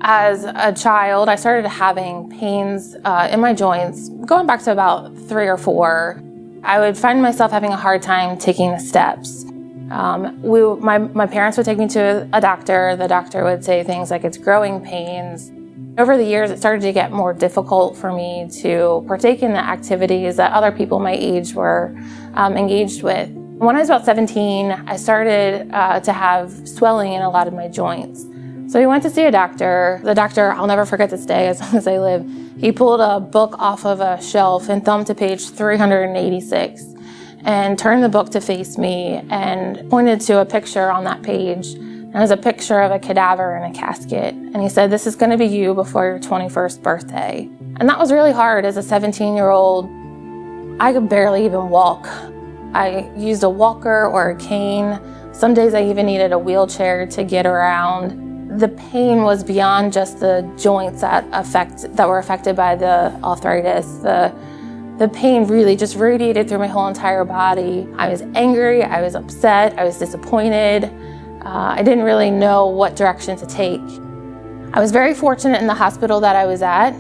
As a child, I started having pains in my joints, going back to about 3 or 4. I would find myself having a hard time taking the steps. My parents would take me to a doctor. The doctor would say things like, it's growing pains. Over the years, it started to get more difficult for me to partake in the activities that other people my age were engaged with. When I was about 17, I started to have swelling in a lot of my joints. So we went to see a doctor. The doctor, I'll never forget this day as long as I live, he pulled a book off of a shelf and thumbed to page 386 and turned the book to face me and pointed to a picture on that page. And it was a picture of a cadaver in a casket. And he said, this is going to be you before your 21st birthday. And that was really hard as a 17-year-old. I could barely even walk. I used a walker or a cane. Some days I even needed a wheelchair to get around. The pain was beyond just the joints that were affected by the arthritis. The pain really just radiated through my whole entire body. I was angry, I was upset, I was disappointed. I didn't really know what direction to take. I was very fortunate in the hospital that I was at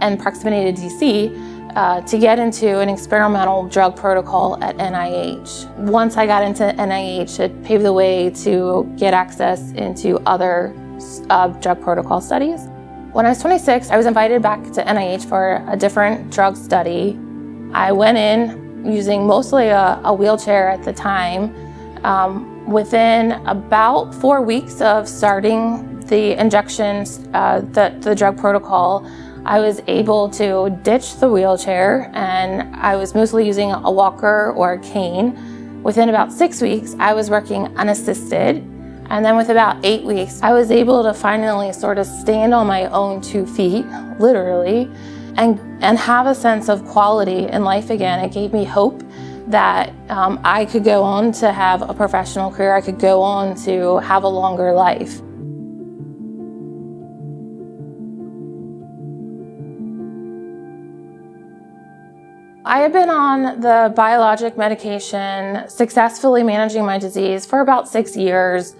and proximity to DC to get into an experimental drug protocol at NIH. Once I got into NIH, it paved the way to get access into other drug protocol studies. When I was 26, I was invited back to NIH for a different drug study. I went in using mostly a wheelchair at the time. Within about 4 weeks of starting the injections, the drug protocol, I was able to ditch the wheelchair and I was mostly using a walker or a cane. Within about 6 weeks, I was working unassisted. And then with about 8 weeks, I was able to finally sort of stand on my own 2 feet, literally, and have a sense of quality in life again. It gave me hope that I could go on to have a professional career. I could go on to have a longer life. I have been on the biologic medication, successfully managing my disease for about 6 years.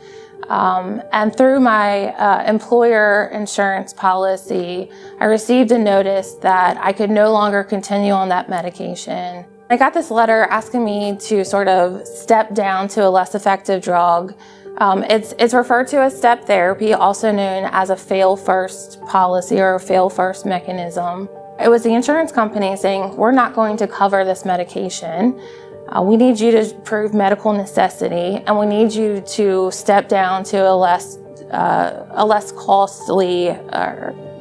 And through my employer insurance policy, I received a notice that I could no longer continue on that medication. I got this letter asking me to sort of step down to a less effective drug. It's referred to as step therapy, also known as a fail-first policy or a fail-first mechanism. It was the insurance company saying, we're not going to cover this medication. We need you to prove medical necessity, and we need you to step down to a less costly,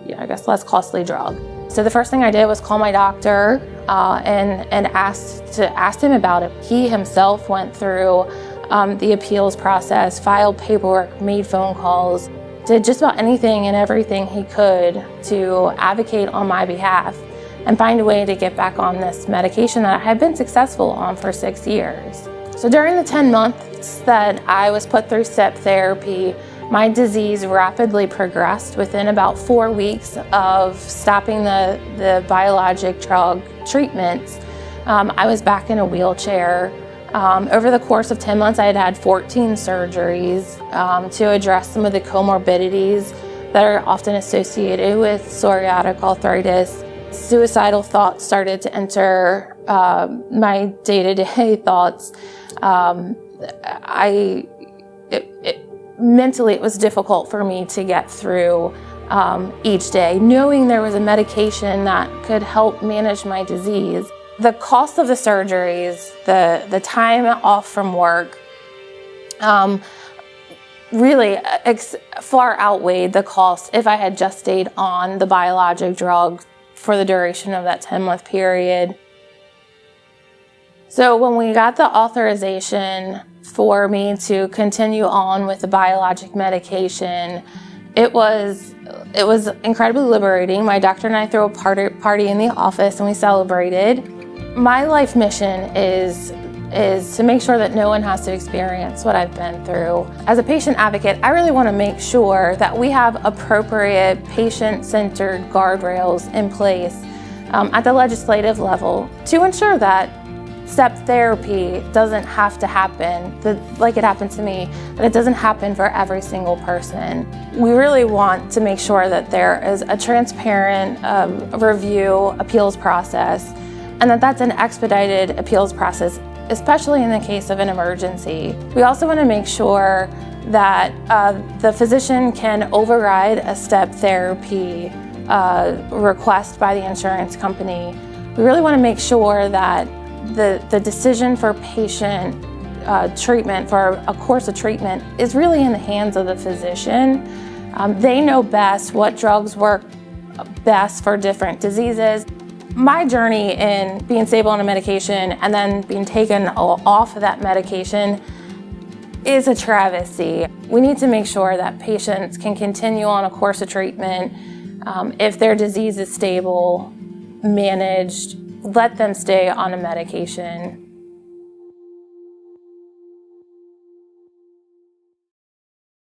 less costly drug. So the first thing I did was call my doctor and asked him about it. He himself went through the appeals process, filed paperwork, made phone calls, did just about anything and everything he could to advocate on my behalf and find a way to get back on this medication that I had been successful on for 6 years. So during the 10 months that I was put through step therapy, my disease rapidly progressed. Within about 4 weeks of stopping the biologic drug treatments, I was back in a wheelchair. Over the course of 10 months, I had had 14 surgeries to address some of the comorbidities that are often associated with psoriatic arthritis. Suicidal thoughts started to enter my day-to-day thoughts. Mentally, it was difficult for me to get through each day, knowing there was a medication that could help manage my disease. The cost of the surgeries, the time off from work, really far outweighed the cost if I had just stayed on the biologic drug for the duration of that 10-month period. So when we got the authorization for me to continue on with the biologic medication, it was incredibly liberating. My doctor and I threw a party in the office and we celebrated. My life mission is to make sure that no one has to experience what I've been through. As a patient advocate, I really want to make sure that we have appropriate patient-centered guardrails in place at the legislative level to ensure that step therapy doesn't have to happen, like it happened to me, that it doesn't happen for every single person. We really want to make sure that there is a transparent review appeals process, and that's an expedited appeals process, especially in the case of an emergency. We also want to make sure that the physician can override a step therapy request by the insurance company. We really want to make sure that the decision for patient treatment, for a course of treatment, is really in the hands of the physician. They know best what drugs work best for different diseases. My journey in being stable on a medication and then being taken off of that medication is a travesty. We need to make sure that patients can continue on a course of treatment. If their disease is stable, managed, let them stay on a medication.